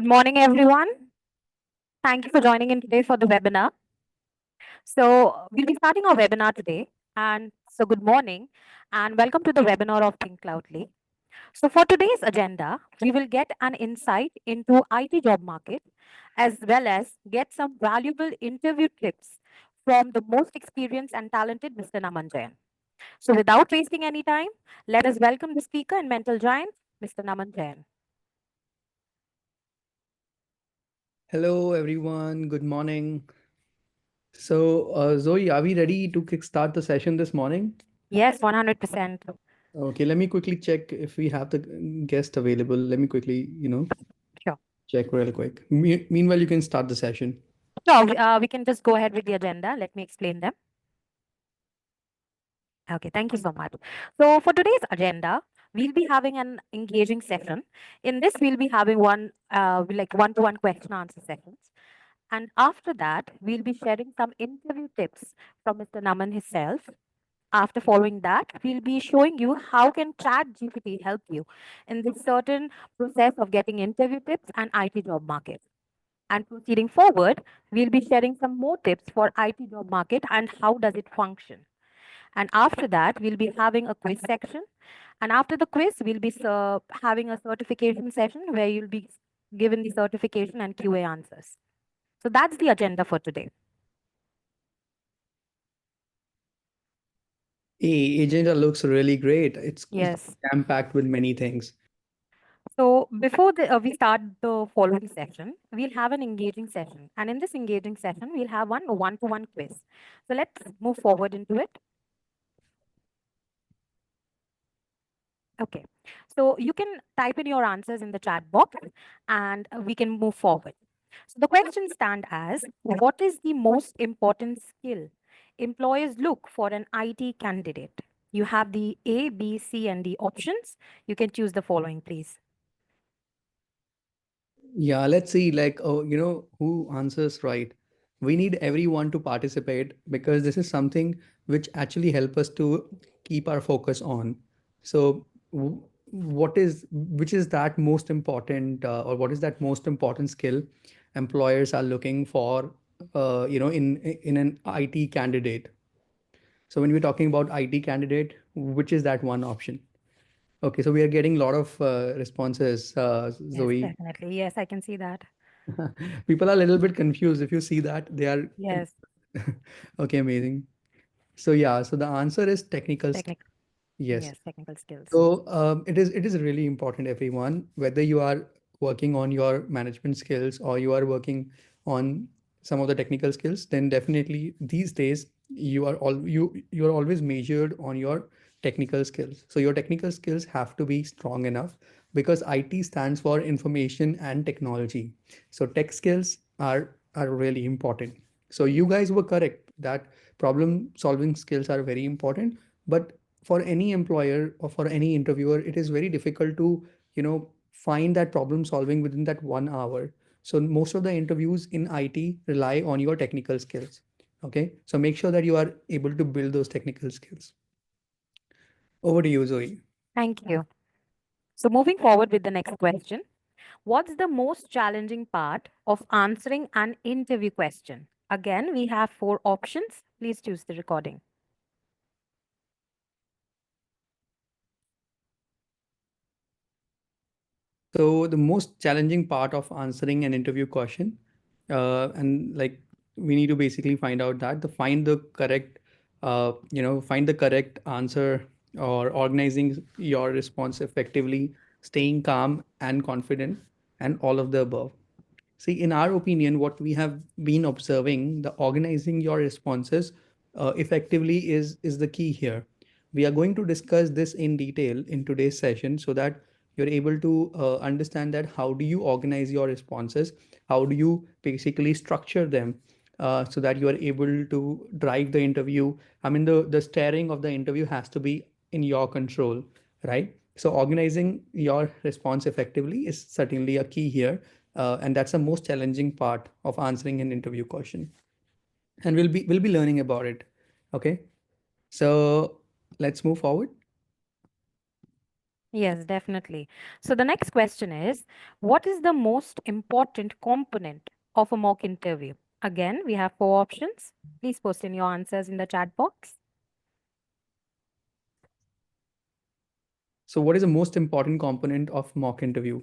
Good morning, everyone. Thank you for joining in today for the webinar. We'll be starting our webinar today. Good morning and welcome to the webinar of Thinkcloudly. So, for today's agenda, we will get an insight into IT job market as well as get some valuable interview tips from the most experienced and talented Mr. Naman Jain. So, without wasting any time, let us welcome the speaker and mental giant, Mr. Naman Jain. Hello, everyone. Good morning. Zoe, are we ready to kickstart the session this morning? Yes, 100%. Okay, let me quickly check if we have the guest available. Let me quickly, Sure. check real quick. Meanwhile, you can start the session. We can just go ahead with the agenda. Let me explain them. Okay, thank you so much. So, for today's agenda, we'll be having an engaging session. In this, we'll be having like one-to-one question answer sessions. And after that, we'll be sharing some interview tips from Mr. Naman himself. After following that, we'll be showing you how can Chat GPT help you in this certain process of getting interview tips and IT job market. And proceeding forward, we'll be sharing some more tips for IT job market and how does it function. And after that, we'll be having a quiz section. And after the quiz, we'll be having a certification session where you'll be given the certification and QA answers. So that's the agenda for today. Hey, agenda looks really great. It's Yes. jam-packed with many things. So before we start the following session, we'll have an engaging session. And in this engaging session, we'll have one-to-one quiz. So let's move forward into it. Okay. So you can type in your answers in the chat box and we can move forward. So the questions stand as what is the most important skill employers look for an IT candidate? You have the A, B, C, and D options. You can choose the following, please. Yeah, let's see, who answers right. We need everyone to participate because this is something which actually help us to keep our focus on. So, which is that most important, or what is that most important skill employers are looking for, in an IT candidate? So when we're talking about IT candidate, which is that one option? Okay, so we are getting a lot of responses, Yes, Zoe. definitely. Yes, I can see that. People are a little bit confused. If you see that, they are Yes, okay, amazing. So yeah, so the answer is technical skill. technical. Yes. Yes, technical skills. So it is really important, everyone, whether you are working on your management skills or you are working on some of the technical skills, then definitely these days you are always measured on your technical skills. So your technical skills have to be strong enough because IT stands for information and technology. So tech skills are really important. So you Yes. guys were correct that problem solving skills are very important, but for any employer or for any interviewer, it is very difficult to, find that problem solving within that 1 hour. So most of the interviews in IT rely on your technical skills. Okay. So make sure that you are able to build those technical skills. Over to you, Zoe. Thank you. So moving forward with the next question. What's the most challenging part of answering an interview question? Again, we have four options. Please choose the recording. So the most challenging part of answering an interview question, and like we need to basically find out that find the correct answer or organizing your response effectively, staying calm and confident, and all of the above. See, in our opinion, what we have been observing, the organizing your responses effectively is the key here. We are going to discuss this in detail in today's session so that you're able to understand that how do you organize your responses, how do you basically structure them so that you are able to drive the interview. I mean, the steering of the interview has to be in your control, right? So organizing your response effectively is certainly a key here, and that's the most challenging part of answering an interview question. And we'll be learning about it. Okay, so let's move forward. Yes, definitely. So the next question is, what is the most important component of a mock interview? Again, we have four options. Please post in your answers in the chat box. So, what is the most important component of mock interview?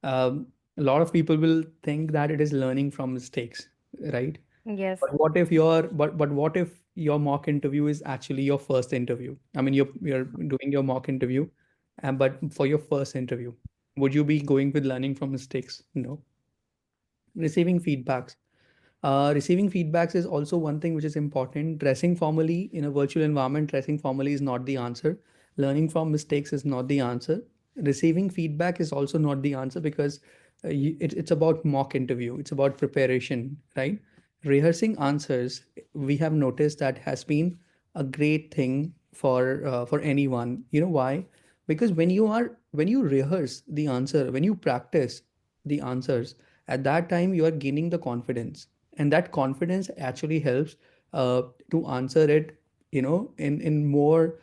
A lot of people will think that it is learning from mistakes, right? Yes. But what if your mock interview is actually your first interview? I mean, you're doing your mock interview, and but for your first interview, would you be going with learning from mistakes? No. Receiving feedbacks. Receiving feedbacks is also one thing which is important. Dressing formally in a virtual environment, dressing formally is not the answer. Learning from mistakes is not the answer. Receiving feedback is also not the answer because it's about mock interview. It's about preparation, right? Rehearsing answers, we have noticed that has been a great thing for anyone. You know why? Because when you rehearse the answer, when you practice the answers, at that time you are gaining the confidence, and that confidence actually helps to answer it, in more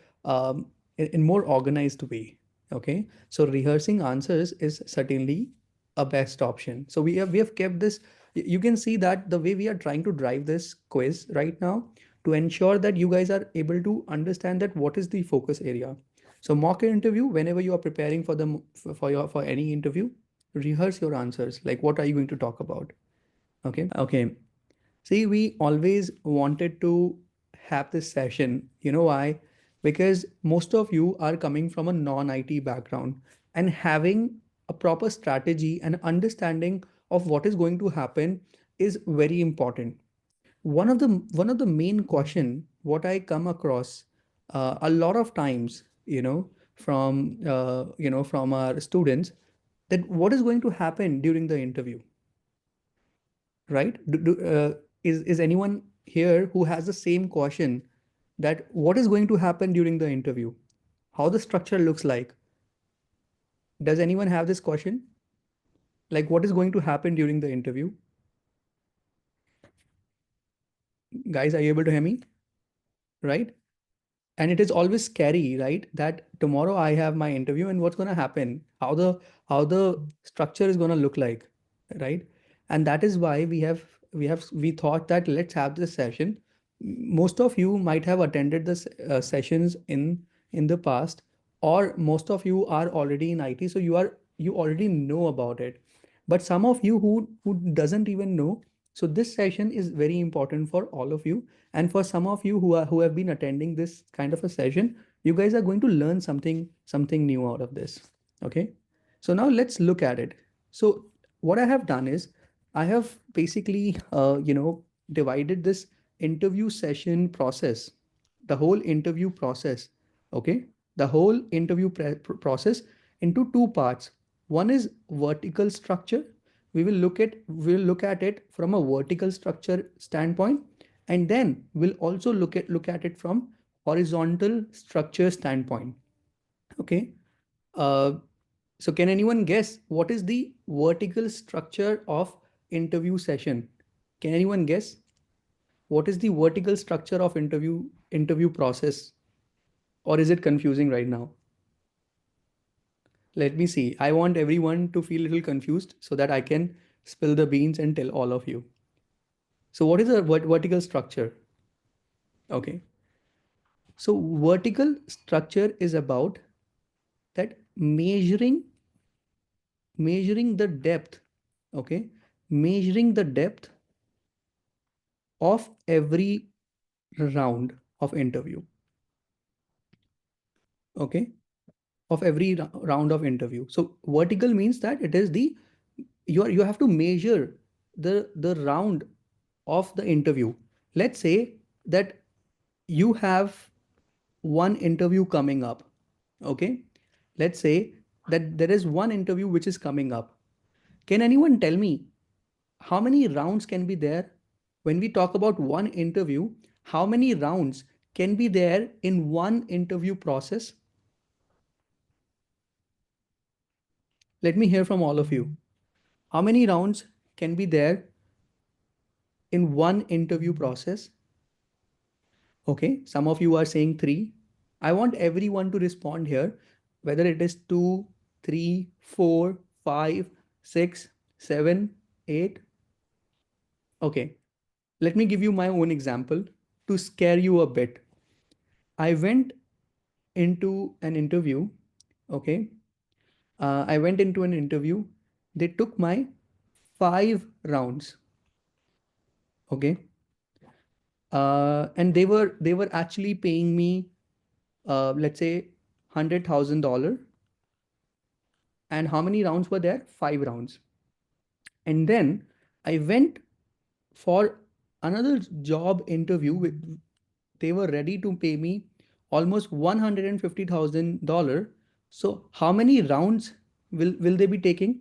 in more organized way. Okay, so rehearsing answers is certainly a best option. So we have kept this. You can see that the way we are trying to drive this quiz right now, to ensure that you guys are able to understand that what is the focus area. So mock interview, whenever you are preparing for the for any interview, rehearse your answers, like what are you going to talk about. Okay. See, we always wanted to have this session. You know why? Because most of you are coming from a non-IT background, and having a proper strategy and understanding of what is going to happen is very important. One of the main question what I come across a lot of times, from our students, that what is going to happen during the interview, right? Is anyone here who has the same question, that what is going to happen during the interview, how the structure looks like? Does anyone have this question, like what is going to happen during the interview? Guys, are you able to hear me? Right? And it is always scary, right, that tomorrow I have my interview and what's going to happen, how the structure is going to look like, right? And that is why we thought that let's have this session. Most of you might have attended this sessions in the past, or most of you are already in IT, so you already know about it. But some of you who doesn't even know, so this session is very important for all of you. And for some of you who have been attending this kind of a session, you guys are going to learn something new out of this. Okay, so now let's look at it. So what I have done is, I have basically divided this interview session process, the whole interview process. Okay, the whole interview process into two parts. One is vertical structure. We will look at it from a vertical structure standpoint, and then we'll also look at it from horizontal structure standpoint. Okay. uh, so can anyone guess what is the vertical structure of interview session? Can anyone guess what is the vertical structure of interview process, or is it confusing right now? Let me see. I want everyone to feel a little confused so that I can spill the beans and tell all of you. So what is a vertical structure? Okay. So vertical structure is about that measuring the depth. Okay. Measuring the depth of every round of interview. Okay. Of every round of interview. So vertical means that it is the you have to measure the round of the interview. Let's say that you have one interview coming up. Okay, let's say that there is one interview which is coming up. Can anyone tell me how many rounds can be there? When we talk about one interview, how many rounds can be there in one interview process? Let me hear from all of you. How many rounds can be there in one interview process? Okay, some of you are saying three. I want everyone to respond here. whether it is 2, 3, 4, 5, 6, 7, 8. Okay, let me give you my own example to scare you a bit. I went into an interview. Okay, I went into an interview. They took my 5 rounds. Okay, and they were actually paying me, let's say, $100,000. And how many rounds were there? 5 rounds. And then I went for another job interview with, they were ready to pay me almost $150,000. So how many rounds will they be taking?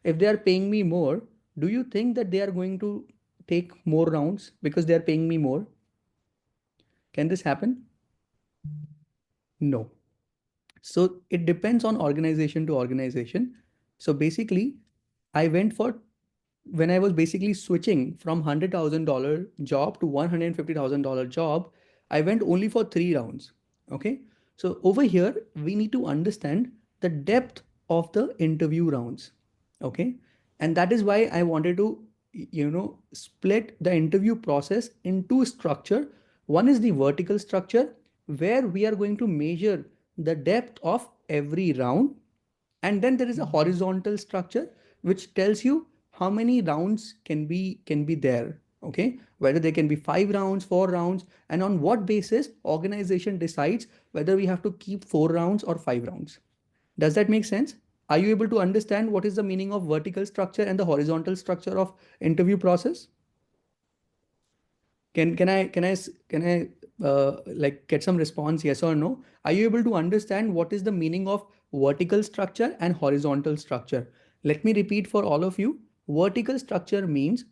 If they are paying me more, do you think that they are going to take more rounds because they are paying me more? Can this happen? No. So it depends on organization to organization. So basically, I went for, when I was basically switching from $100,000 job to $150,000 job, I went only for 3 rounds. Okay. So over here, we need to understand the depth of the interview rounds. Okay. And that is why I wanted to, split the interview process into structure. One is the vertical structure, where we are going to measure the depth of every round, and then there is a horizontal structure which tells you how many rounds can be there. Okay, whether they can be 5 rounds, 4 rounds, and on what basis organization decides whether we have to keep 4 rounds or 5 rounds. Does that make sense? Are you able to understand what is the meaning of vertical structure and the horizontal structure of interview process? Can I like get some response, yes or no? Are you able to understand what is the meaning of vertical structure and horizontal structure? Let me repeat for all of you. Vertical structure means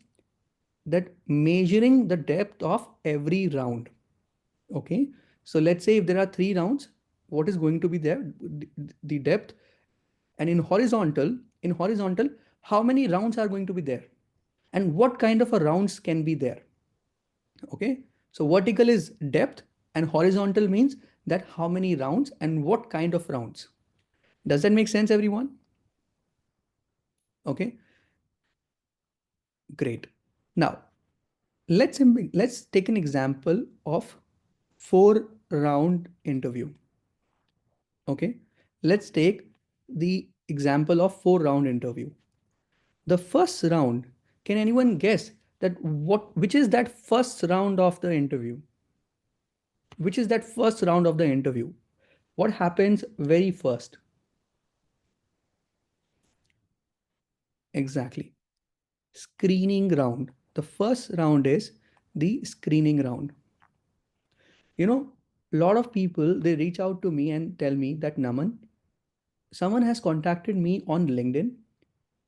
that measuring the depth of every round. Okay. So let's say if there are 3 rounds, what is going to be there? The depth. And in horizontal, how many rounds are going to be there? And what kind of a rounds can be there? Okay, so vertical is depth and horizontal means that how many rounds and what kind of rounds. Does that make sense, everyone? Okay, great. Now let's take an example of 4 round interview. Okay, let's take the example of 4 round interview. The first round, can anyone guess that what which is that first round of the interview? Which is that first round of the interview? What happens very first? Exactly. Screening round. The first round is the screening round. You know, a lot of people they reach out to me and tell me that Naman, someone has contacted me on LinkedIn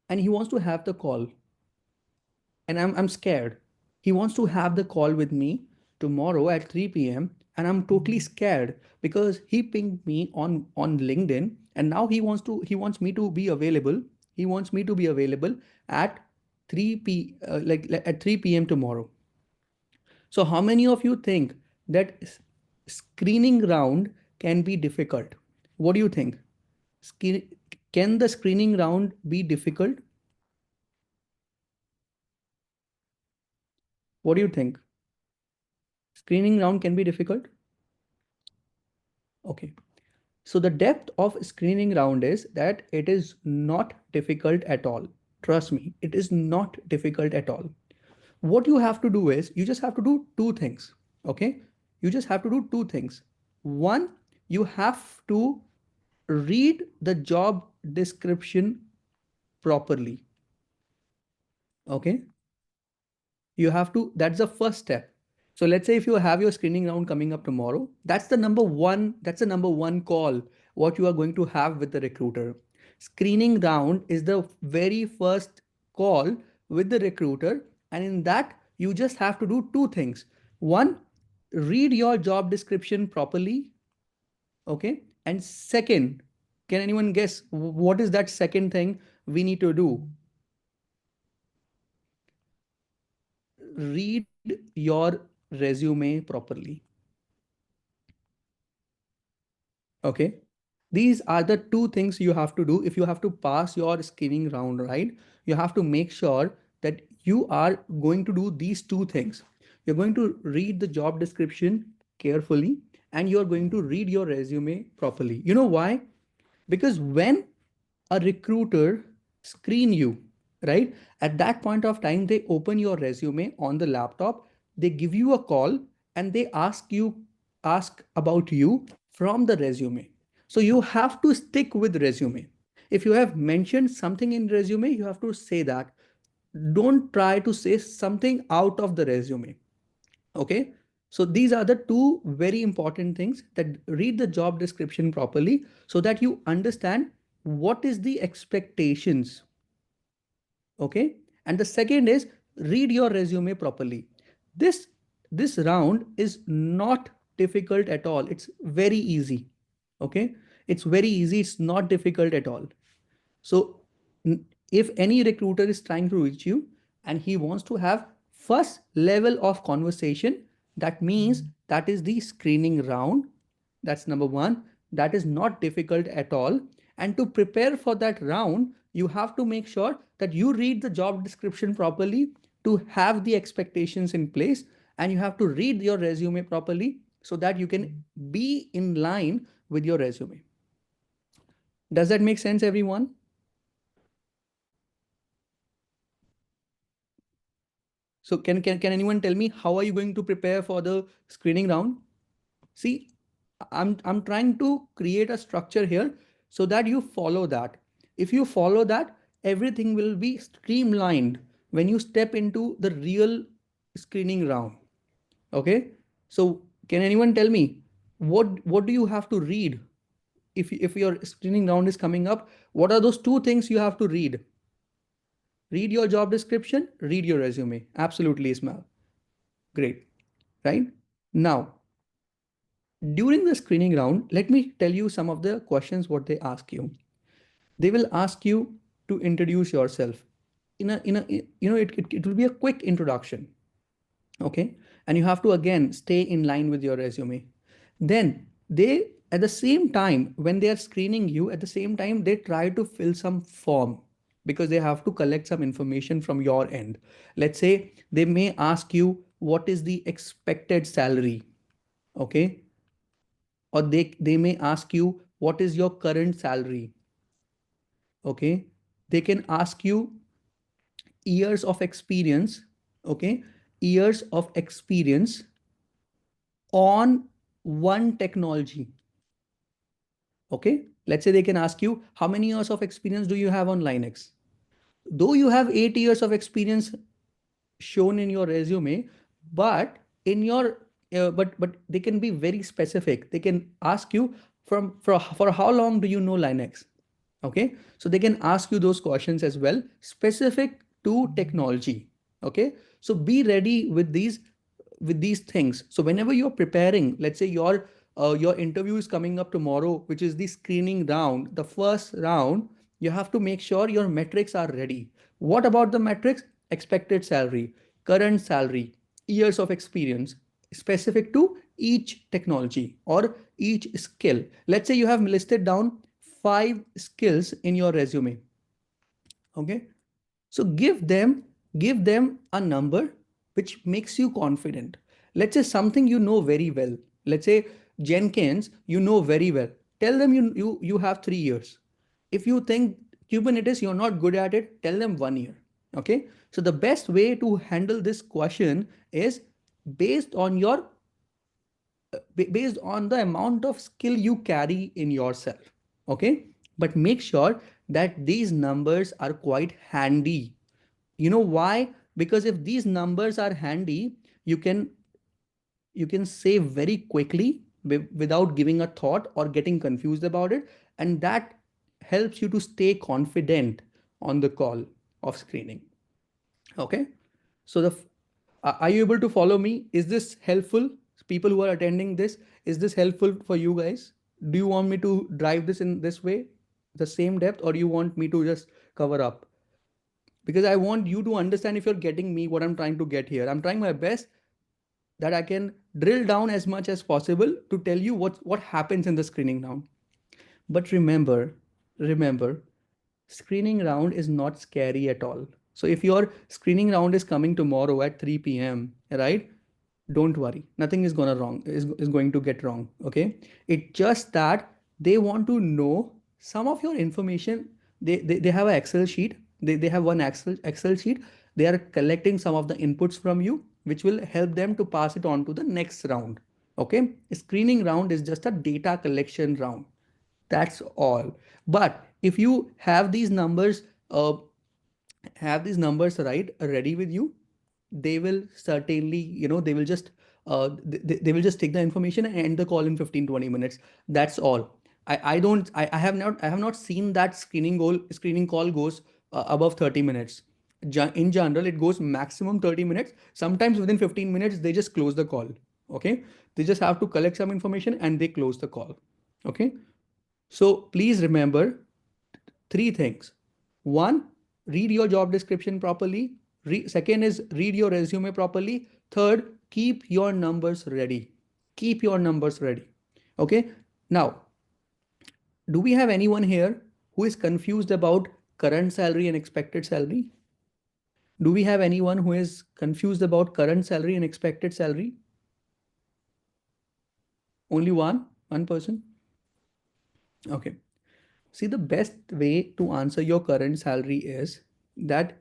and he wants to have the call. And I'm scared. He wants to have the call with me tomorrow at 3 p.m. and I'm totally scared because he pinged me on LinkedIn and now he wants me to be available. He wants me to be available at 3 p.m. tomorrow. So how many of you think that screening round can be difficult? What do you think? Screen- can the screening round be difficult? What do you think? Screening round can be difficult? Okay. So the depth of screening round is that it is not difficult at all. Trust me, it is not difficult at all. What you have to do is you just have to do two things. Okay? You just have to do two things. One, you have to read the job description properly. Okay? You have to, that's the first step. So let's say if you have your screening round coming up tomorrow, that's the number one call what you are going to have with the recruiter. Screening round is the very first call with the recruiter, and in that you just have to do two things. One, read your job description properly. Okay, and second, can anyone guess what is that second thing we need to do? Read your resume properly. Okay. These are the two things you have to do if you have to pass your screening round, right? You have to make sure that you are going to do these two things. You're going to read the job description carefully, and you're going to read your resume properly. You know why? Because when a recruiter screen you, right, at that point of time they open your resume on the laptop, they give you a call, and they ask about you from the resume. So you have to stick with resume. If you have mentioned something in resume, you have to say that. Don't try to say something out of the resume. Okay. So these are the two very important things, that read the job description properly so that you understand what is the expectations. Okay. And the second is, read your resume properly. This this round is not difficult at all. It's very easy. Okay. It's very easy. It's not difficult at all. So if any recruiter is trying to reach you and he wants to have first level of conversation, that means that is the screening round. That's number one. That is not difficult at all. And to prepare for that round, you have to make sure that you read the job description properly to have the expectations in place. And you have to read your resume properly so that you can be in line with your resume. Does that make sense, everyone? So can anyone tell me how are you going to prepare for the screening round? See, I'm trying to create a structure here so that you follow that. If you follow that, everything will be streamlined when you step into the real screening round. Okay? So can anyone tell me what do you have to read if your screening round is coming up? What are those two things you have to read? Read your job description, read your resume. Absolutely, Ismail. Great, right? Now, during the screening round, let me tell you some of the questions what they ask you. They will ask you to introduce yourself. It will be a quick introduction. Okay. And you have to again stay in line with your resume. Then they, at the same time, when they are screening you, at the same time, they try to fill some form because they have to collect some information from your end. Let's say they may ask you what is the expected salary. Okay. Or they may ask you what is your current salary. Okay. They can ask you years of experience. Okay. Years of experience on one technology. Okay. Let's say they can ask you how many years of experience do you have on Linux. Though you have 8 years of experience shown in your resume, but in your but they can be very specific. They can ask you for how long do you know Linux. Okay. So they can ask you those questions as well, specific to technology. Okay. So be ready with these things. So whenever you're preparing, let's say your interview is coming up tomorrow, which is the screening round, the first round, you have to make sure your metrics are ready. What about the metrics? Expected salary, current salary, years of experience, specific to each technology or each skill. Let's say you have listed down 5 skills in your resume. Okay. So give them a number which makes you confident. Let's say something you know very well. Let's say Jenkins, you know very well. Tell them you have 3 years. If you think Kubernetes you're not good at it, tell them 1 year. Okay. So the best way to handle this question is based on your based on the amount of skill you carry in yourself. Okay. But make sure that these numbers are quite handy. You know why? Because if these numbers are handy, you can you can save very quickly without giving a thought or getting confused about it, and that helps you to stay confident on the call of screening. Okay. So are you able to follow me? Is this helpful? People who are attending this, is this helpful for you guys? Do you want me to drive this in this way, the same depth, or do you want me to just cover up? Because I want you to understand if you're getting me what I'm trying to get here. I'm trying my best that I can drill down as much as possible to tell you what happens in the screening round. But remember, screening round is not scary at all. So if your screening round is coming tomorrow at 3 p.m., right? Don't worry. Nothing is gonna wrong is going to get wrong. Okay. It's just that they want to know some of your information. They have an Excel sheet. They have one Excel sheet. They are collecting some of the inputs from you, which will help them to pass it on to the next round. Okay. Screening round is just a data collection round. That's all. But if you have these numbers right ready with you, they will certainly, they will just they will just take the information and end the call in 15-20 minutes. That's all. I don't I have not seen that screening call goes above 30 minutes. In general, it goes maximum 30 minutes. Sometimes within 15 minutes they just close the call. Okay, they just have to collect some information and they close the call. Okay, so please remember three things. One, read your job description properly. Second is read your resume properly. Third, keep your numbers ready. Keep your numbers ready. Okay. Now, do we have anyone here who is confused about current salary and expected salary? Do we have anyone who is confused about current salary and expected salary? Only one person? Okay. See, the best way to answer your current salary is that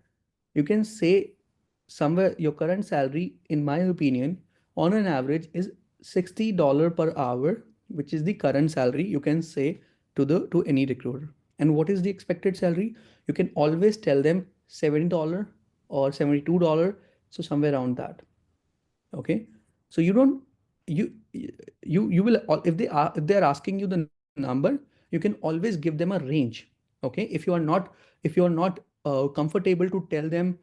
you can say somewhere your current salary, in my opinion, on an average is $60 per hour, which is the current salary you can say to any recruiter. And what is the expected salary? You can always tell them $70 or $72, so somewhere around that. Okay, so you don't you will if they're asking you the number, you can always give them a range. Okay, if you are not comfortable to tell them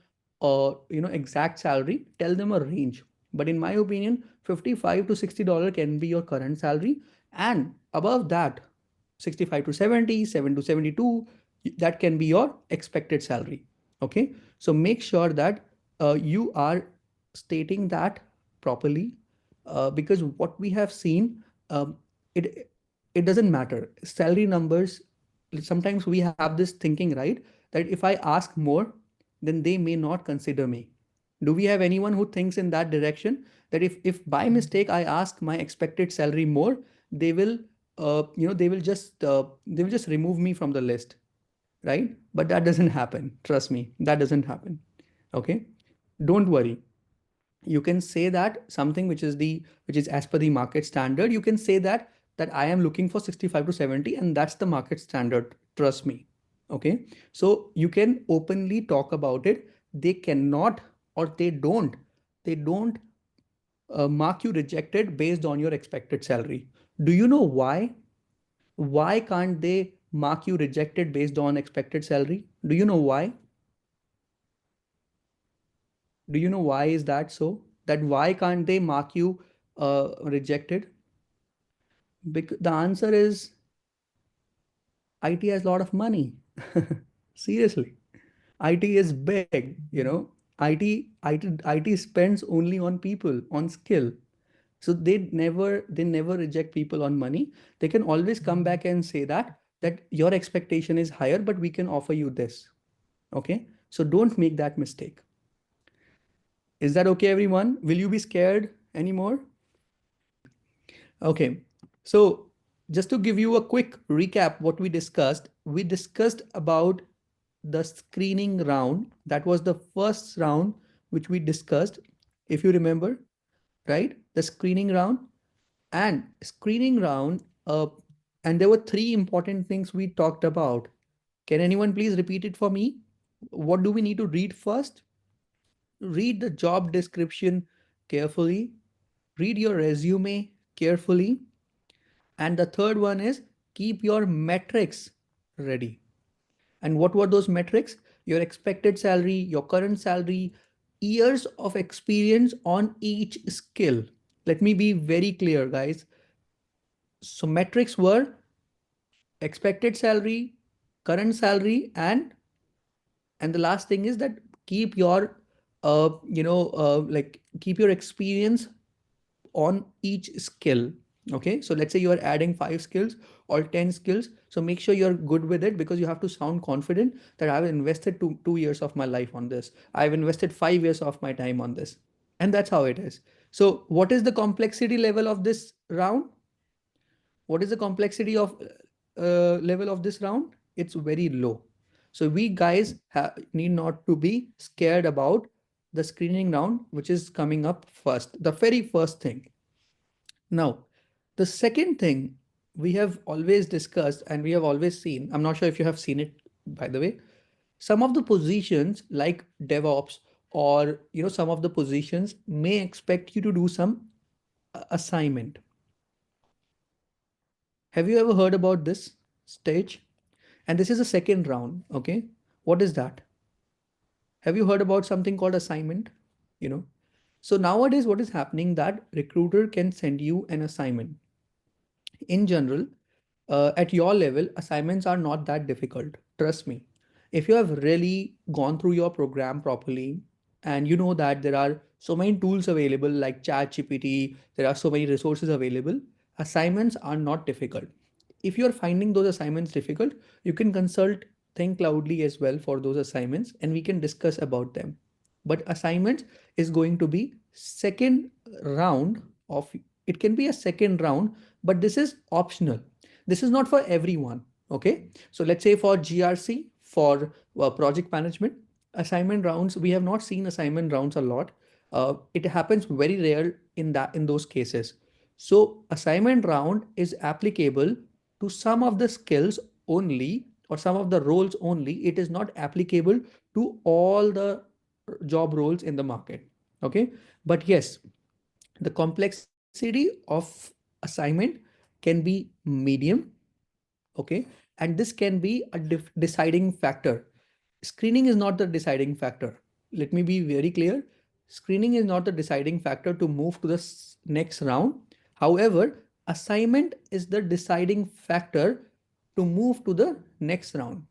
exact salary, tell them a range. But in my opinion, 55 to $60 can be your current salary, and above that, 65 to 70, 7 to 72, that can be your expected salary. Okay, so make sure that you are stating that properly, because what we have seen, it it doesn't matter salary numbers. Sometimes we have this thinking, right, that if I ask more, then they may not consider me. Do we have anyone who thinks in that direction, that if by mistake I ask my expected salary more, they will they will just remove me from the list, right? But that doesn't happen. Trust me, that doesn't happen. Okay, don't worry. You can say that something which is as per the market standard. You can say that I am looking for 65 to 70, and that's the market standard. Trust me. Okay, so you can openly talk about it. They cannot, or they don't mark you rejected based on your expected salary. Do you know why can't they mark you rejected based on expected salary? Do you know why? Do you know why is that so? That why can't they mark you rejected? Because the answer is IT has a lot of money. Seriously, IT is big. IT spends only on people, on skill. So they never reject people on money. They can always come back and say that your expectation is higher, but we can offer you this. Okay, so don't make that mistake. Is that okay, everyone? Will you be scared anymore? Okay, so just to give you a quick recap, what we discussed about the screening round. That was the first round which we discussed, if you remember, right? The screening round and screening round. And there were three important things we talked about. Can anyone please repeat it for me? What do we need to read first? Read the job description carefully, read your resume carefully, and the third one is keep your metrics ready. And what were those metrics? Your expected salary, your current salary, years of experience on each skill. Let me be very clear, guys. So metrics were expected salary, current salary, and the last thing is that keep your like keep your experience on each skill. Okay, so let's say you are adding 5 skills or 10 skills. So make sure you're good with it, because you have to sound confident that I've invested 2 years of my life on this. I've invested 5 years of my time on this. And that's how it is. So, what is the complexity level of this round? What is the complexity of level of this round? It's very low. So we guys need not to be scared about the screening round, which is coming up first, the very first thing. Now, the second thing we have always discussed and we have always seen, I'm not sure if you have seen it, by the way, some of the positions like DevOps, or some of the positions may expect you to do some assignment. Have you ever heard about this stage? And this is a second round. Okay. What is that? Have you heard about something called assignment? You know, so nowadays, what is happening that recruiter can send you an assignment. In general, at your level, assignments are not that difficult. Trust me. If you have really gone through your program properly, and you know that there are so many tools available like ChatGPT, there are so many resources available, assignments are not difficult. If you're finding those assignments difficult, you can consult Thinkcloudly as well for those assignments, and we can discuss about them. But assignments is going to be second round of, it can be a second round, but this is optional. This is not for everyone. Okay. So let's say for GRC, for project management, assignment rounds, we have not seen assignment rounds a lot. It happens very rare in those cases. So assignment round is applicable to some of the skills only, or some of the roles only. It is not applicable to all the job roles in the market. Okay. But yes, the complexity of assignment can be medium. Okay. And this can be a deciding factor. Screening is not the deciding factor. Let me be very clear. Screening is not the deciding factor to move to the next round. However, assignment is the deciding factor to move to the next round.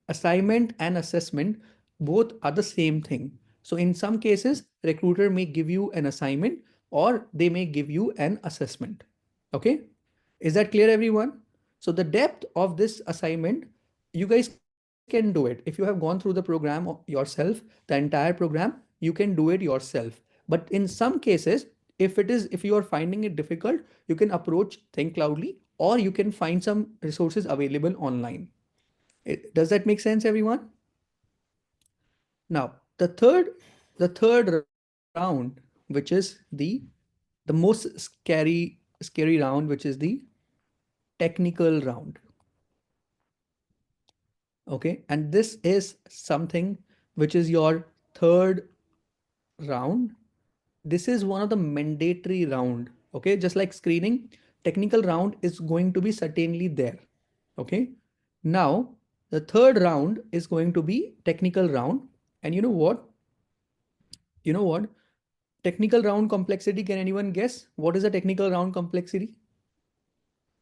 Assignment and assessment both are the same thing. So in some cases, recruiter may give you an assignment, or they may give you an assessment. Okay. Is that clear, everyone? So the depth of this assignment, you guys can do it. If you have gone through the program yourself, the entire program, you can do it yourself. But in some cases, if you are finding it difficult, you can approach Think Loudly, or you can find some resources available online. Does that make sense, everyone? Now, the third round, which is the most scary round, which is the technical round. Okay, and this is something which is your third round. This is one of the mandatory round. Okay, just like screening, technical round is going to be certainly there. Okay, now the third round is going to be technical round. And you know what technical round complexity, can anyone guess what is the technical round complexity?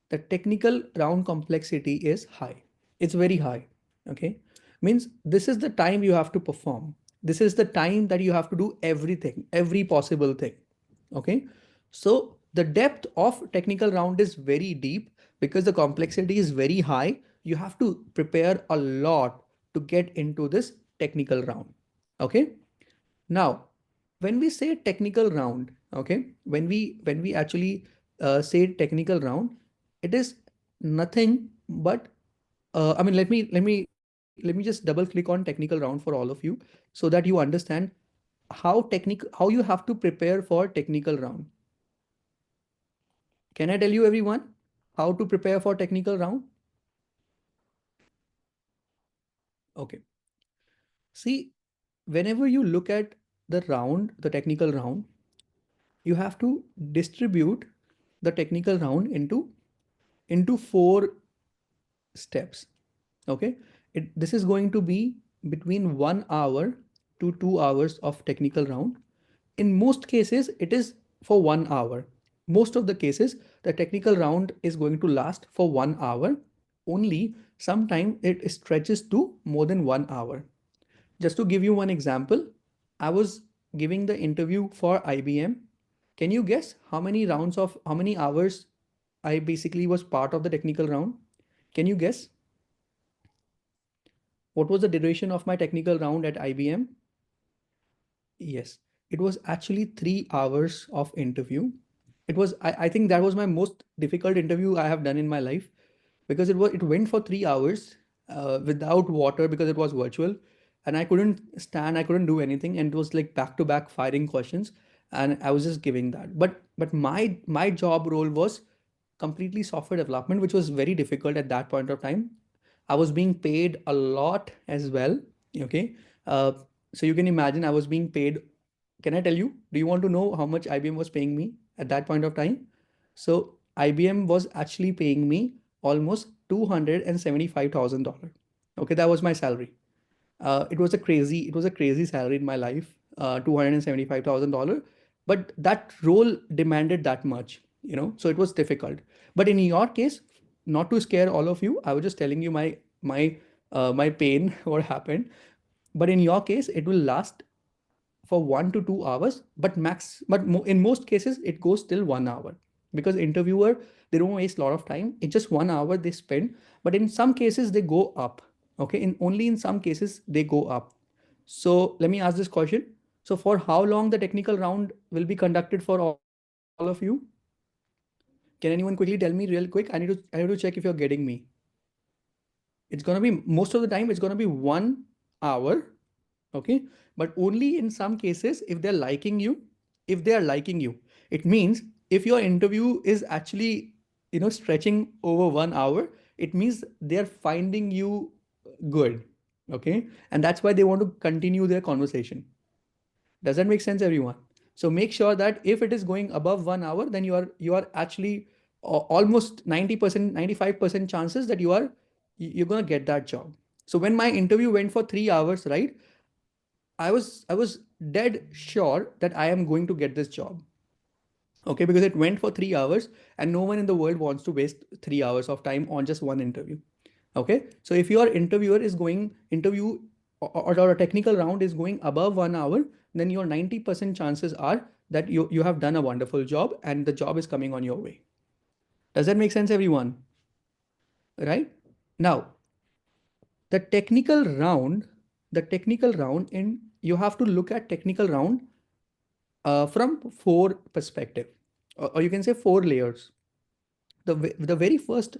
The technical round complexity is high. It's very high. Okay, means this is the time you have to perform. This is the time that you have to do everything, every possible thing. Okay, so the depth of technical round is very deep, because the complexity is very high. You have to prepare a lot to get into this technical round. Okay. Now, when we say technical round, okay, when we actually say technical round, it is nothing but I mean, let me just double click on technical round for all of you, so that you understand how you have to prepare for technical round. Can I tell you, everyone, how to prepare for technical round? Okay. See, whenever you look at the technical round, you have to distribute the technical round into four steps. Okay, this is going to be between 1 hour to 2 hours of technical round. In most cases, it is for 1 hour. Most of the cases, the technical round is going to last for 1 hour. Only sometimes it stretches to more than 1 hour. Just to give you one example, I was giving the interview for IBM. Can you guess how many hours I basically was part of the technical round. Can you guess what was the duration of my technical round at IBM? Yes, it was actually 3 hours of interview. I think that was my most difficult interview I have done in my life, because it went for 3 hours without water, because it was virtual, and I couldn't stand, I couldn't do anything, and it was like back to back firing questions, and I was just giving that. But my job role was completely software development, which was very difficult at that point of time. I was being paid a lot as well. Okay. Uh, so you can imagine I was being paid. Can I tell you? Do you want to know how much IBM was paying me at that point of time? So IBM was actually paying me almost $275,000. Okay, that was my salary. It was a crazy salary in my life, $275,000. But that role demanded that much, so it was difficult. But in your case, not to scare all of you, I was just telling you my pain, what happened. But in your case, it will last for 1 to 2 hours, but in most cases it goes till 1 hour, because interviewer, they don't waste a lot of time. It's just 1 hour they spend. But in some cases they go up. Okay, in only in some cases they go up. So let me ask this question. So for how long the technical round will be conducted for all of you? Can anyone quickly tell me real quick? I need to check if you're getting me. It's gonna be, most of the time it's gonna be 1 hour. Okay, but only in some cases, if they're liking you. If they are liking you, it means, if your interview is actually, stretching over 1 hour, it means they're finding you good. Okay, and that's why they want to continue their conversation. Does that make sense, everyone? So make sure that if it is going above 1 hour, then you are actually almost 90%, 95% chances that you're gonna get that job. So when my interview went for 3 hours, right, I was dead sure that I am going to get this job. Okay, because it went for 3 hours, and no one in the world wants to waste 3 hours of time on just one interview. Okay, so if your interview or a technical round is going above 1 hour, then your 90% chances are that you have done a wonderful job and the job is coming on your way. Does that make sense, everyone? Right? Now, the technical round, in you have to look at technical round from four perspective, or you can say four layers. The very first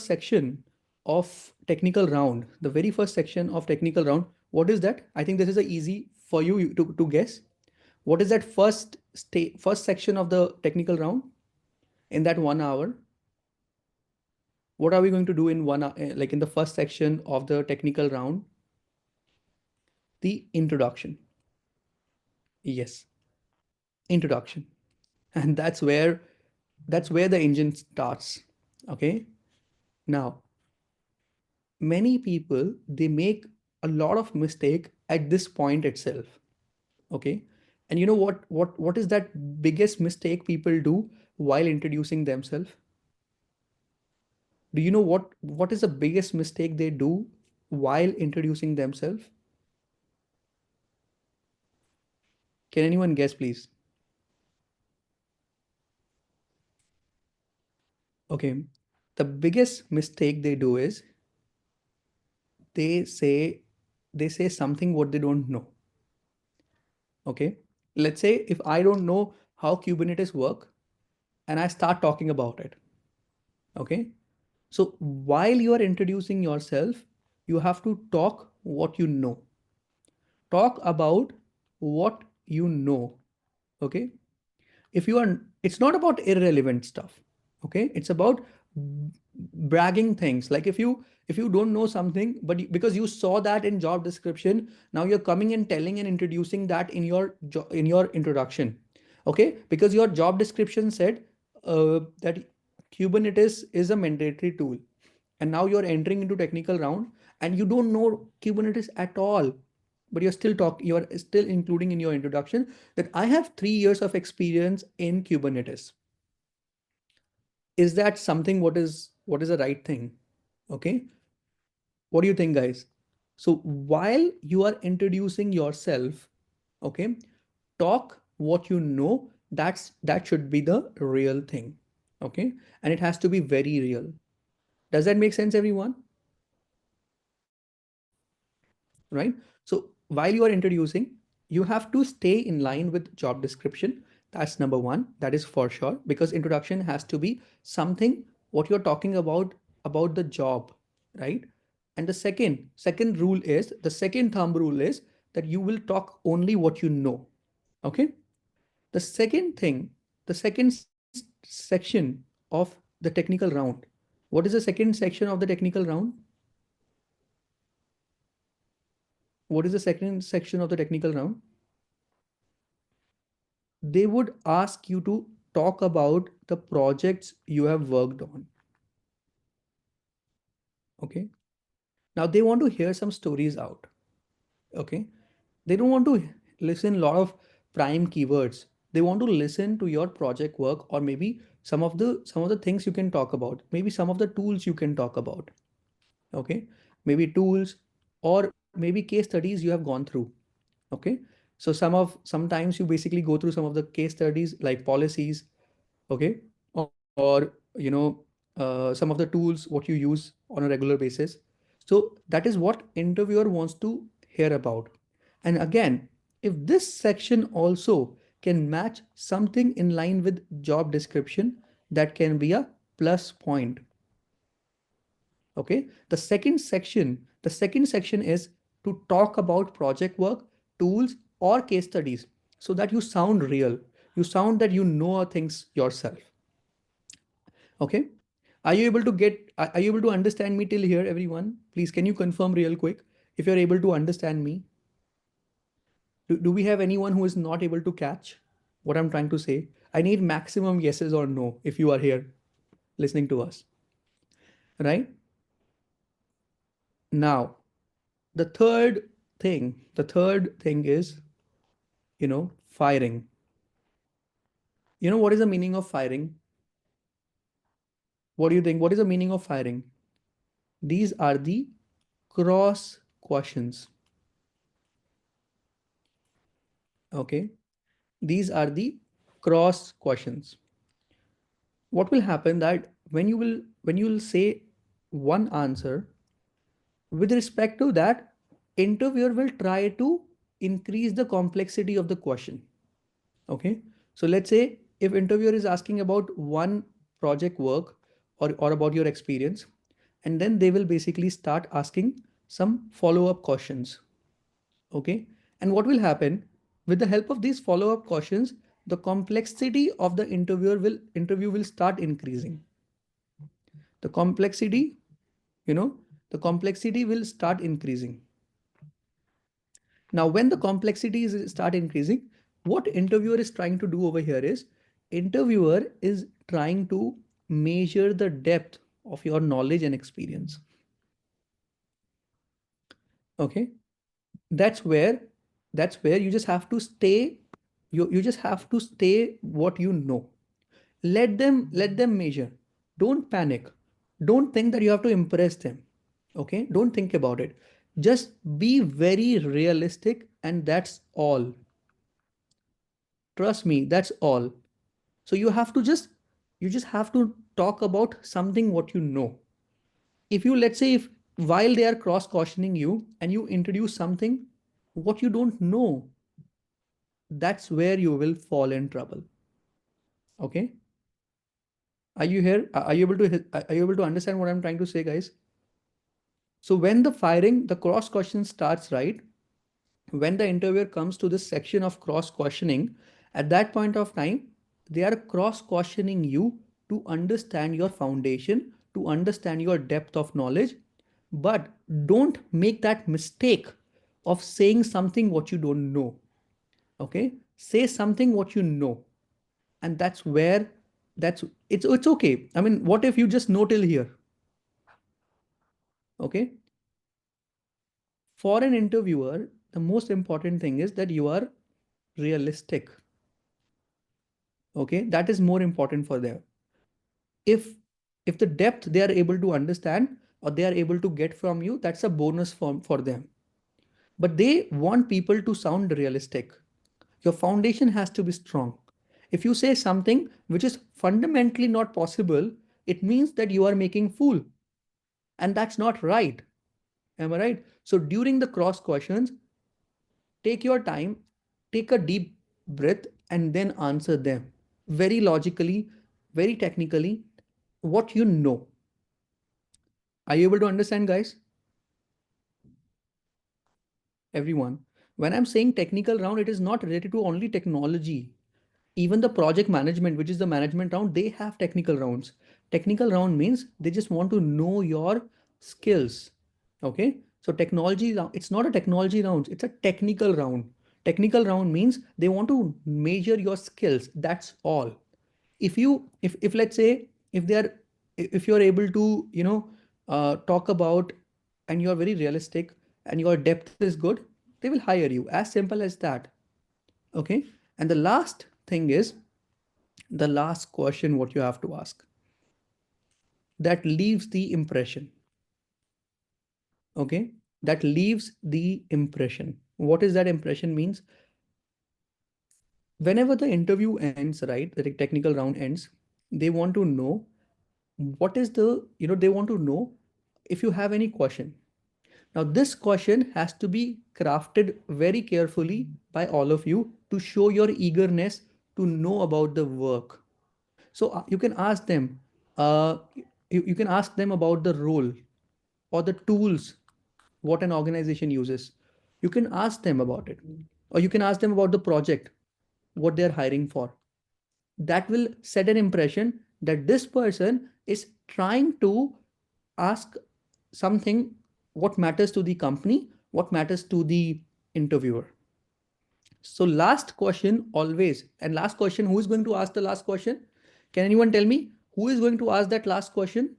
section of technical round, what is that? I think this is a easy for you to guess. What is that first section of the technical round? In that 1 hour, what are we going to do in like in the first section of the technical round? The introduction. Yes, introduction. And that's where the engine starts. Okay, now many people, they make a lot of mistake at this point itself. Okay, and you know what is that biggest mistake people do while introducing themselves? Do you know what is the biggest mistake they do while introducing themselves? Can anyone guess, please? Okay, the biggest mistake they do is, they say they say something what they don't know. Okay, let's say if I don't know how Kubernetes work, and I start talking about it. Okay, so while you are introducing yourself, you have to talk what you know. Talk about what you know. Okay, if you are, it's not about irrelevant stuff. Okay, it's about bragging things. Like if you don't know something, but because you saw that in job description, now you're coming and telling and introducing that in your introduction. Okay, because your job description said that Kubernetes is a mandatory tool, and now you're entering into technical round and you don't know Kubernetes at all, but you're still including in your introduction that I have 3 years of experience in Kubernetes. Is that something, what is the right thing? Okay, what do you think, guys? So while you are introducing yourself, okay, talk what you know. That should be the real thing. Okay, and it has to be very real. Does that make sense, everyone? Right? So while you are introducing, you have to stay in line with job description. That's number one. That is for sure, because introduction has to be something what you're talking about the job, right? And the second rule is, the second thumb rule is that you will talk only what you know. Okay. The second thing, the section of the technical round. What is the second section of the technical round? What is the second section of the technical round? They would ask you to talk about the projects you have worked on. Okay. Now they want to hear some stories out. Okay. They don't want to listen a lot of prime keywords. They want to listen to your project work, or maybe some of the things you can talk about. Maybe some of the tools you can talk about. Okay. Maybe tools, or maybe case studies you have gone through. Okay. So sometimes you basically go through some of the case studies like policies. Okay. Or some of the tools what you use on a regular basis. So that is what interviewer wants to hear about. And again, if this section also can match something in line with job description, that can be a plus point. Okay. The second section is to talk about project work, tools, or case studies, so that you sound real. You sound that you know things yourself. Okay. Are you able to understand me till here, everyone? Please, can you confirm real quick if you're able to understand me? Do we have anyone who is not able to catch what I'm trying to say? I need maximum yeses or no if you are here listening to us. Right? Now, the third thing is, firing. You know what is the meaning of firing? What do you think? What is the meaning of firing? These are the cross questions. Okay. These are the cross questions. What will happen that when you will say one answer, with respect to that, interviewer will try to increase the complexity of the question. Okay. So let's say if interviewer is asking about one project work, or about your experience, and then they will basically start asking some follow-up questions. Okay. And what will happen, with the help of these follow-up questions, the complexity of the interview will start increasing. The complexity, you know, the complexity will start increasing. Now, when the complexities start increasing, what interviewer is trying to do over here is, interviewer is trying to measure the depth of your knowledge and experience. Okay. That's where that's where you just have to stay. You just have to stay what you know. Let them measure. Don't panic. Don't think that you have to impress them. Okay, don't think about it. Just be very realistic, and that's all. Trust me, that's all. So you just have to talk about something what you know. If you, let's say, if while they are cross cautioning you and you introduce something what you don't know, that's where you will fall in trouble. Okay. Are you here? Are you able to understand what I'm trying to say, guys? So when the cross question starts, right? When the interviewer comes to this section of cross questioning, at that point of time, they are cross questioning you to understand your foundation, to understand your depth of knowledge. But don't make that mistake of saying something what you don't know. Okay? Say something what you know. And that's where that's it's okay. I mean, what if you just know till here? Okay? For an interviewer, the most important thing is that you are realistic. Okay, that is more important for them. If if the depth they are able to understand, or they are able to get from you, that's a bonus for them. But they want people to sound realistic. Your foundation has to be strong. If you say something which is fundamentally not possible, it means that you are making fool, and that's not right. Am I right? So during the cross questions, take your time, take a deep breath, and then answer them very logically, very technically, what you know. Are you able to understand, guys? Everyone. When I'm saying technical round, it is not related to only technology. Even the project management, which is the management round, they have technical rounds. Technical round means they just want to know your skills. Okay. So technology round, it's not a technology round, it's a technical round. Technical round means they want to measure your skills. That's all. If let's say if you're able to talk about, and you're very realistic, and your depth is good, they will hire you. As simple as that. Okay. And the last thing is, the last question what you have to ask, that leaves the impression. Okay. That leaves the impression. What is that impression means? Whenever the interview ends, right, the technical round ends, they want to know what is the, they want to know if you have any question. Now this question has to be crafted very carefully by all of you to show your eagerness to know about the work. So you can ask them, you can ask them about the role or the tools what an organization uses. You can ask them about it, or you can ask them about the project, what they're hiring for. That will set an impression that this person is trying to ask something what matters to the company, what matters to the interviewer. So last question always, and last question, who is going to ask the last question? Can anyone tell me who is going to ask that last question?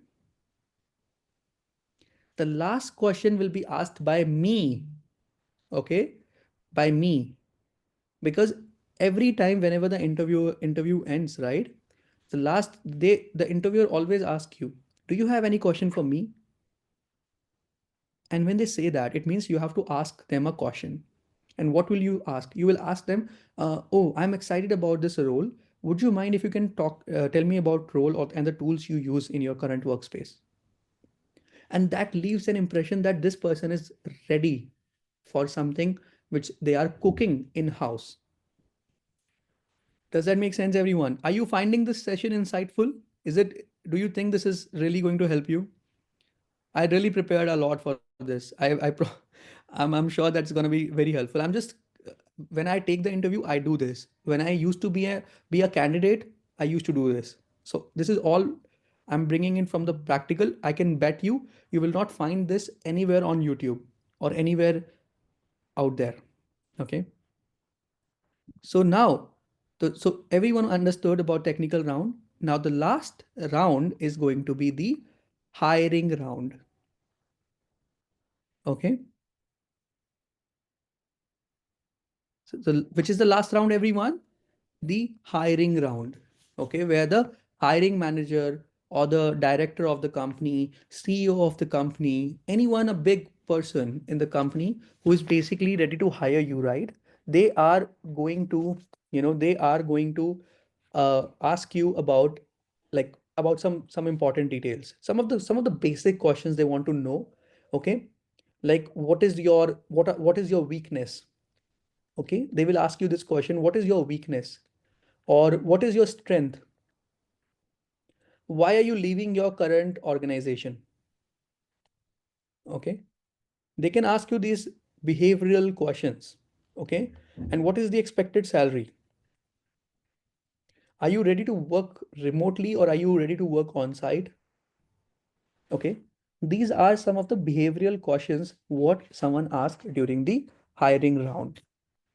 The last question will be asked by me. Okay, by me. Because every time whenever the interview ends, right, the interviewer always asks you, do you have any question for me? And when they say that, it means you have to ask them a question. And what will you ask? You will ask them, oh, I'm excited about this role. Would you mind if you can tell me about role and the tools you use in your current workspace? And that leaves an impression that this person is ready for something which they are cooking in house. Does that make sense, everyone? Are you finding this session insightful? Do you think this is really going to help you? I really prepared a lot for this. I'm sure that's going to be very helpful. When I take the interview, I do this. When I used to be a candidate, I used to do this. So this is all I'm bringing in from the practical. I can bet you will not find this anywhere on YouTube or anywhere out there. Okay. So now, so everyone understood about technical round. Now the last round is going to be the hiring round. Okay. Which is the last round, everyone? The hiring round. Okay, where the hiring manager or the director of the company, CEO of the company, anyone, a big person in the company who is basically ready to hire you, right? They are going to, they are going to ask you about, like, about some important details. Some of the basic questions they want to know. Okay, like what is your weakness? Okay, they will ask you this question: what is your weakness, or what is your strength? Why are you leaving your current organization? Okay, they can ask you these behavioral questions. Okay, and what is the expected salary? Are you ready to work remotely, or are you ready to work on site? Okay, these are some of the behavioral questions what someone asks during the hiring round.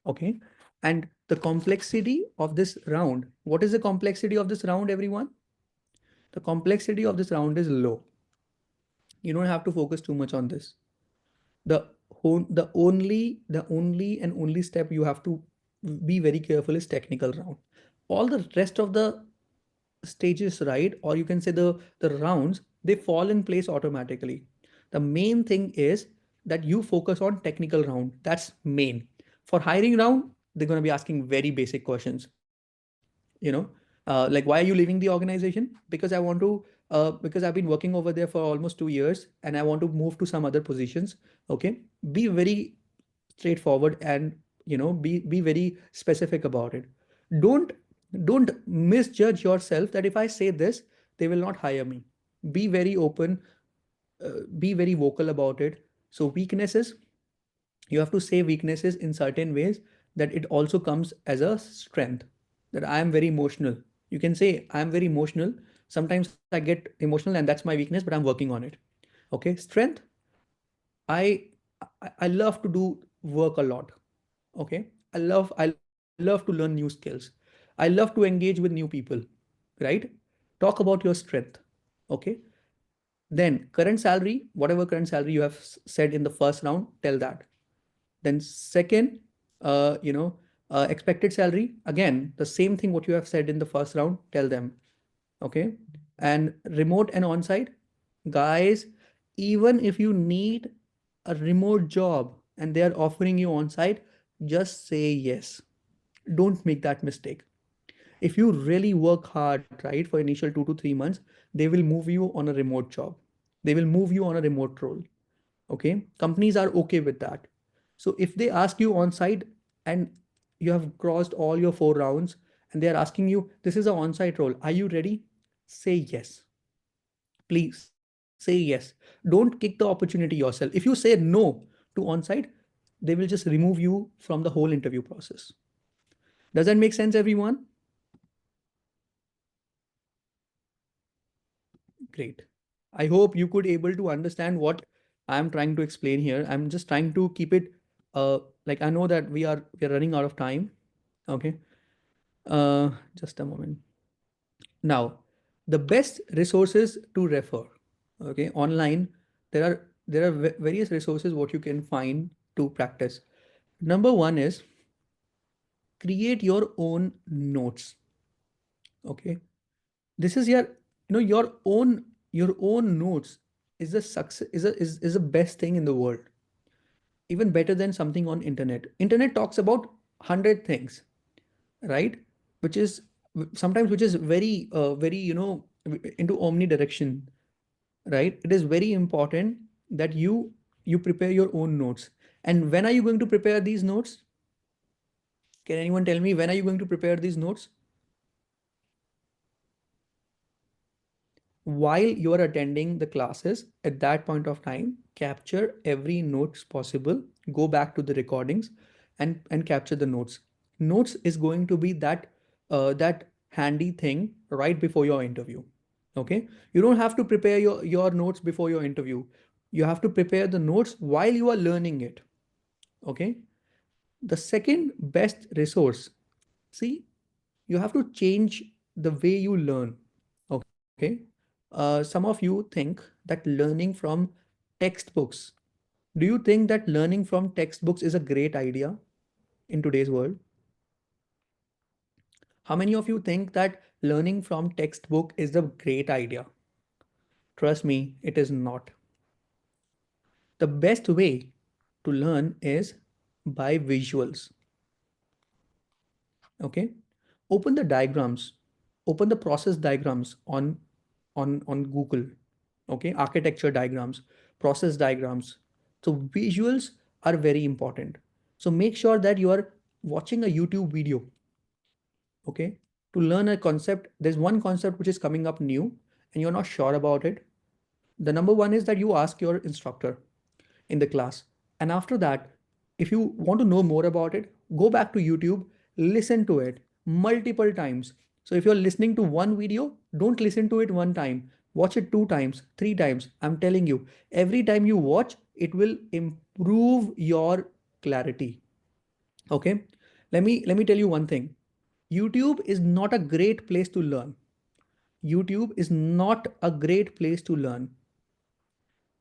Okay, and the complexity of this round, what is the complexity of this round, everyone? The complexity of this round is low. You don't have to focus too much on this. The only and only step you have to be very careful is technical round. All the rest of the stages, right, or you can say the rounds, they fall in place automatically. The main thing is that you focus on technical round. That's main. For hiring round, they're going to be asking very basic questions, like you know, like, why are you leaving the organization? Because I want to, because I've been working over there for almost 2 years and I want to move to some other positions. Okay, be very straightforward and, be very specific about it. Don't don't misjudge yourself that if I say this, they will not hire me. Be very open, be very vocal about it. So weaknesses, you have to say weaknesses in certain ways, that it also comes as a strength. That I am very emotional, you can say I am very emotional, sometimes I get emotional and that's my weakness, but I'm working on it. Okay, strength, I I love to do work a lot. Okay, I love to learn new skills. I love to engage with new people, right? Talk about your strength. Okay, then current salary, whatever current salary you have said in the first round, tell that. Then second, expected salary, again the same thing what you have said in the first round, tell them. Okay, and remote and on-site, guys, even if you need a remote job and they are offering you on-site, just say yes. Don't make that mistake. If you really work hard, right, for initial 2 to 3 months, they will move you on a remote job. They will move you on a remote role. Okay, companies are okay with that. So if they ask you on site and you have crossed all your 4 rounds and they are asking you, this is an on site role, are you ready? Say yes. Please say yes. Don't kick the opportunity yourself. If you say no to on site, they will just remove you from the whole interview process. Does that make sense, everyone? Great. I hope you could able to understand what I'm trying to explain here. I'm just trying to keep it, like, I know that we are running out of time. Okay. Just a moment. Now, the best resources to refer. Okay, online there are various resources what you can find to practice. Number one is create your own notes. Okay, this is your own notes is the success is the best thing in the world, even better than something on internet talks about 100 things, right? Which is sometimes which is very into omnidirection, right? It is very important that you prepare your own notes. And when are you going to prepare these notes? Can anyone tell me when are you going to prepare these notes? While you are attending the classes, at that point of time, capture every notes possible. Go back to the recordings and capture the notes. Notes is going to be that handy thing right before your interview. Okay, you don't have to prepare your notes before your interview. You have to prepare the notes while you are learning it. Okay, the second best resource, see, you have to change the way you learn. Okay, some of you think that learning from textbooks, do you think that learning from textbooks is a great idea in today's world? How many of you think that learning from textbook is a great idea? Trust me, it is not. The best way to learn is by visuals. Okay, open the diagrams, open the process diagrams on Google. Okay, architecture diagrams, process diagrams. So visuals are very important. So make sure that you are watching a YouTube video. Okay, to learn a concept, there's one concept which is coming up new and you're not sure about it. The number one is that you ask your instructor in the class. And after that, if you want to know more about it, go back to YouTube, listen to it multiple times. So if you're listening to one video, don't listen to it one time. Watch it 2 times, 3 times. I'm telling you, every time you watch, it will improve your clarity. Okay? Let me tell you one thing. YouTube is not a great place to learn. YouTube is not a great place to learn.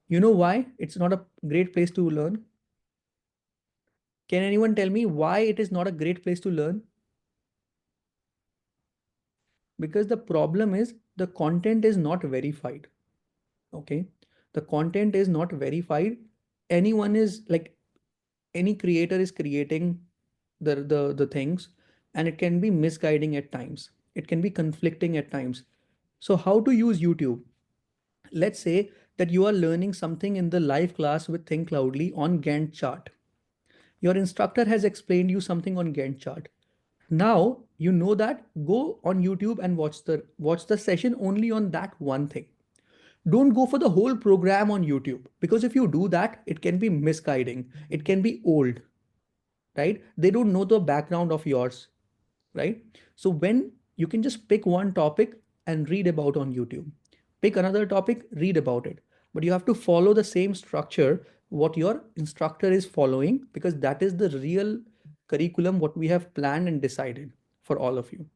You know why it's not a great place to learn? Can anyone tell me why it is not a great place to learn? Because the problem is the content is not verified. Okay. The content is not verified. Anyone is like, any creator is creating the things, and it can be misguiding at times. It can be conflicting at times. So how to use YouTube? Let's say that you are learning something in the live class with Thinkcloudly on Gantt chart. Your instructor has explained you something on Gantt chart. Now you know that, go on YouTube and watch the session only on that one thing. Don't go for the whole program on YouTube, because if you do that, it can be misguiding. It can be old, right? They don't know the background of yours, right? So when you can just pick one topic and read about on YouTube, pick another topic, read about it, but you have to follow the same structure what your instructor is following, because that is the real curriculum what we have planned and decided for all of you.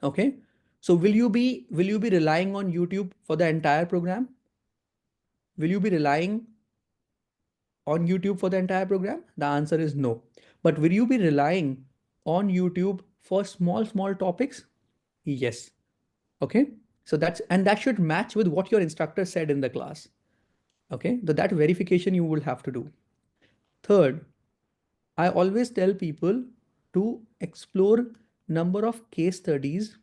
Okay? So will you be relying on YouTube for the entire program? Will you be relying on YouTube for the entire program? The answer is no. But will you be relying on YouTube for small, small topics? Yes. Okay. So that should match with what your instructor said in the class. Okay. So that verification you will have to do. Third, I always tell people to explore number of case studies.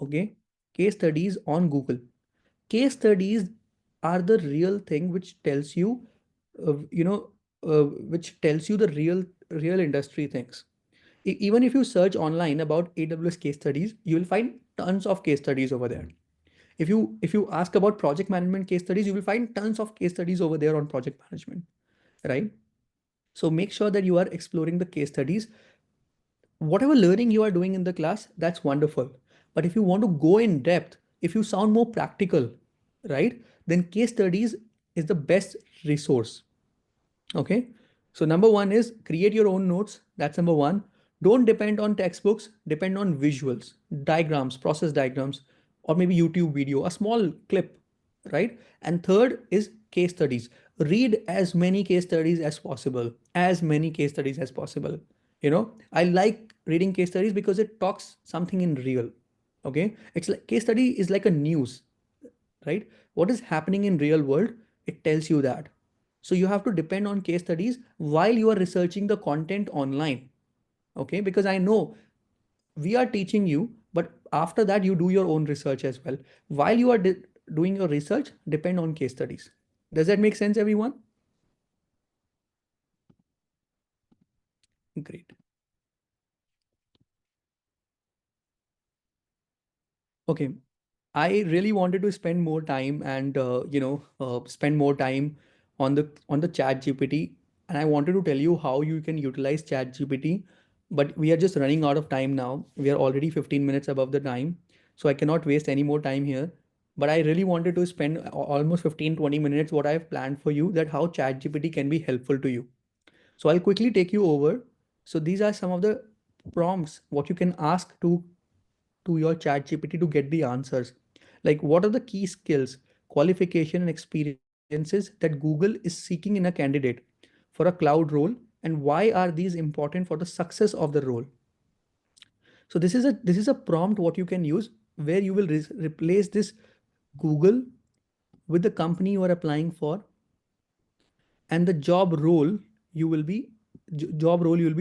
Okay. Case studies on Google. Case studies are the real thing which tells you, uh, you know, which tells you the real industry things. Even if you search online about AWS case studies, you will find tons of case studies over there. If you ask about project management case studies, you will find tons of case studies over there on project management, right? So make sure that you are exploring the case studies. Whatever learning you are doing in the class, that's wonderful. But if you want to go in depth, if you sound more practical, right, then case studies is the best resource. Okay. So number one is create your own notes. That's number one. Don't depend on textbooks, depend on visuals, diagrams, process diagrams, or maybe YouTube video, a small clip, right? And third is case studies. Read as many case studies as possible, as many case studies as possible. I like reading case studies because it talks something in real. Okay. It's like case study is like a news, right? What is happening in real world, it tells you that. So you have to depend on case studies while you are researching the content online. Okay, because I know we are teaching you, but after that you do your own research as well. While you are doing your research, depend on case studies. Does that make sense, everyone? Great. Okay. I really wanted to spend more time and spend more time on the Chat GPT, and I wanted to tell you how you can utilize Chat GPT, but we are just running out of time now. We are already 15 minutes above the time, so I cannot waste any more time here. But I really wanted to spend almost 15-20 minutes what I have planned for you, that how Chat GPT can be helpful to you. So I'll quickly take you over. So these are some of the prompts what you can ask to your chat GPT to get the answers. Like, what are the key skills, qualification, and experiences that Google is seeking in a candidate for a cloud role, and why are these important for the success of the role? So this is a prompt what you can use, where you will replace this Google with the company you are applying for, and the job role you will be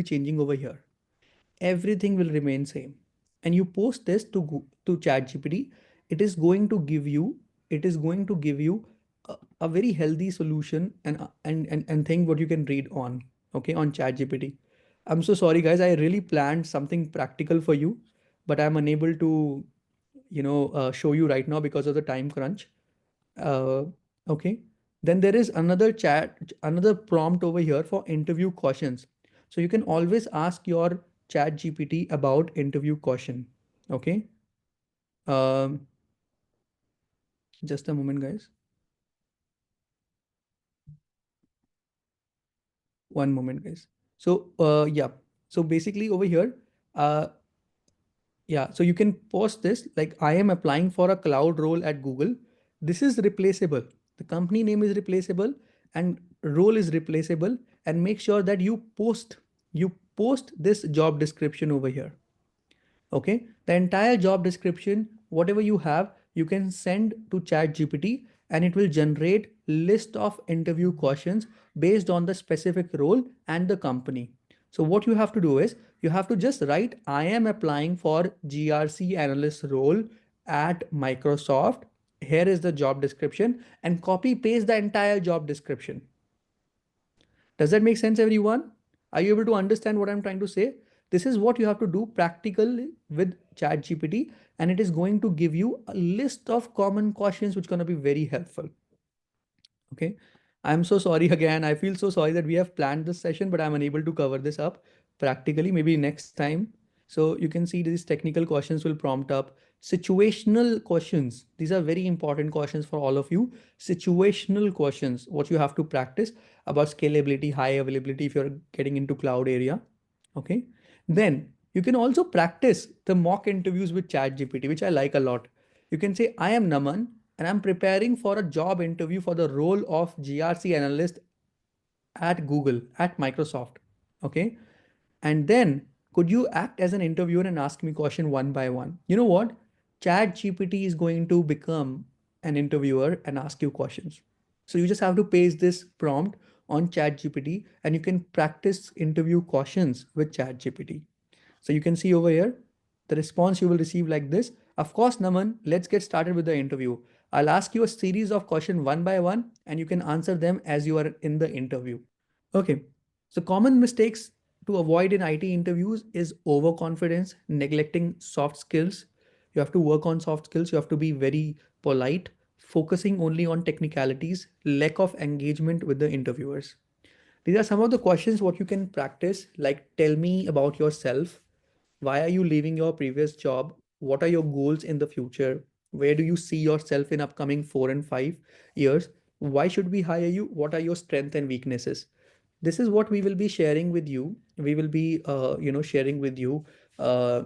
changing over here. Everything will remain same. And you post this to ChatGPT, it is going to give you a very healthy solution, and thing what you can read on, okay, on ChatGPT. I'm so sorry, guys, I really planned something practical for you, but I'm unable to show you right now because of the time crunch. uh, okay. Then there is another prompt over here for interview questions. So you can always ask your chat GPT about interview question. Okay. Um, just a moment, guys. One moment, guys. So, yeah. So basically over here, uh, yeah, so you can post this like, I am applying for a cloud role at Google. This is replaceable. The company name is replaceable and role is replaceable. And make sure that you post this job description over here. Okay. The entire job description, whatever you have, you can send to Chat GPT, and it will generate list of interview questions based on the specific role and the company. So what you have to do is you have to just write, I am applying for GRC analyst role at Microsoft. Here is the job description, and copy paste the entire job description. Does that make sense, everyone? Are you able to understand what I'm trying to say? This is what you have to do practically with ChatGPT, and it is going to give you a list of common questions which are going to be very helpful. Okay. I'm so sorry again. I feel so sorry that we have planned this session, but I'm unable to cover this up practically. Maybe next time. So you can see these technical questions will prompt up situational questions. These are very important questions for all of you. Situational questions, what you have to practice about scalability, high availability if you're getting into cloud area. Okay. Then you can also practice the mock interviews with ChatGPT, which I like a lot. You can say, I am Naman and I'm preparing for a job interview for the role of GRC analyst at Google, at Microsoft. Okay. And then could you act as an interviewer and ask me question one by one? You know what? Chat GPT is going to become an interviewer and ask you questions. So you just have to paste this prompt on Chat GPT and you can practice interview questions with Chat GPT. So you can see over here, the response you will receive like this. Of course, Naman, let's get started with the interview. I'll ask you a series of questions one by one, and you can answer them as you are in the interview. Okay. So common mistakes to avoid in IT interviews is overconfidence, neglecting soft skills. You have to work on soft skills. You have to be very polite, focusing only on technicalities, lack of engagement with the interviewers. These are some of the questions what you can practice, like tell me about yourself. Why are you leaving your previous job? What are your goals in the future? Where do you see yourself in upcoming 4 and 5 years? Why should we hire you? What are your strengths and weaknesses? This is what we will be sharing with you. We will be, sharing with you uh,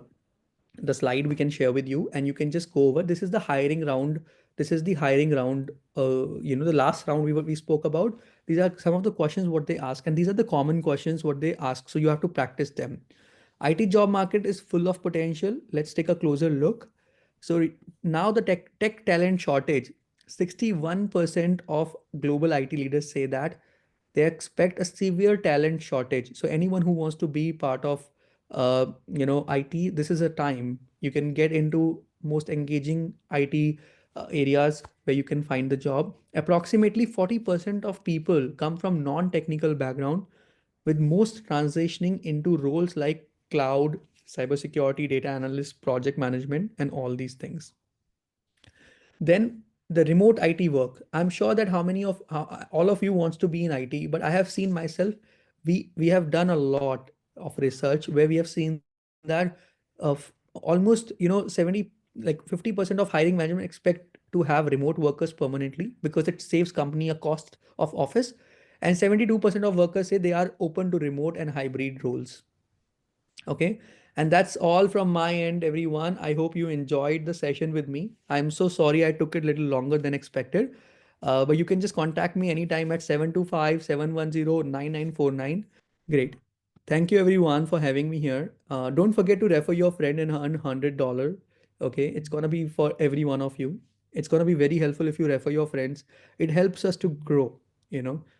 the slide we can share with you, and you can just go over. This is the hiring round. This is the hiring round. The last round we spoke about. These are some of the questions what they ask, and these are the common questions what they ask. So you have to practice them. IT job market is full of potential. Let's take a closer look. So now the tech talent shortage. 61% of global IT leaders say that they expect a severe talent shortage. So anyone who wants to be part of IT, this is a time you can get into most engaging IT areas where you can find the job. Approximately 40% of people come from non-technical background, with most transitioning into roles like cloud, cybersecurity, data analyst, project management, and all these things. Then the remote IT work. I'm sure that how many of all of you wants to be in IT, but I have seen myself. We have done a lot of research where we have seen that of almost 70 like 50% of hiring management expect to have remote workers permanently because it saves company a cost of office, and 72% of workers say they are open to remote and hybrid roles. Okay. And that's all from my end, everyone. I hope you enjoyed the session with me. I'm so sorry I took it a little longer than expected. But you can just contact me anytime at 725-710-9949. Great. Thank you everyone for having me here. Don't forget to refer your friend and earn $100. Okay. It's going to be for every one of you. It's going to be very helpful if you refer your friends. It helps us to grow.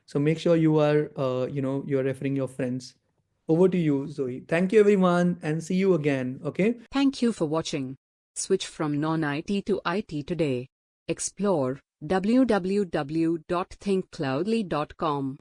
So make sure you are, you're referring your friends. Over to you, Zoe. Thank you, everyone, and see you again. Okay. Thank you for watching. Switch from non-IT to IT today. Explore www.thinkcloudly.com.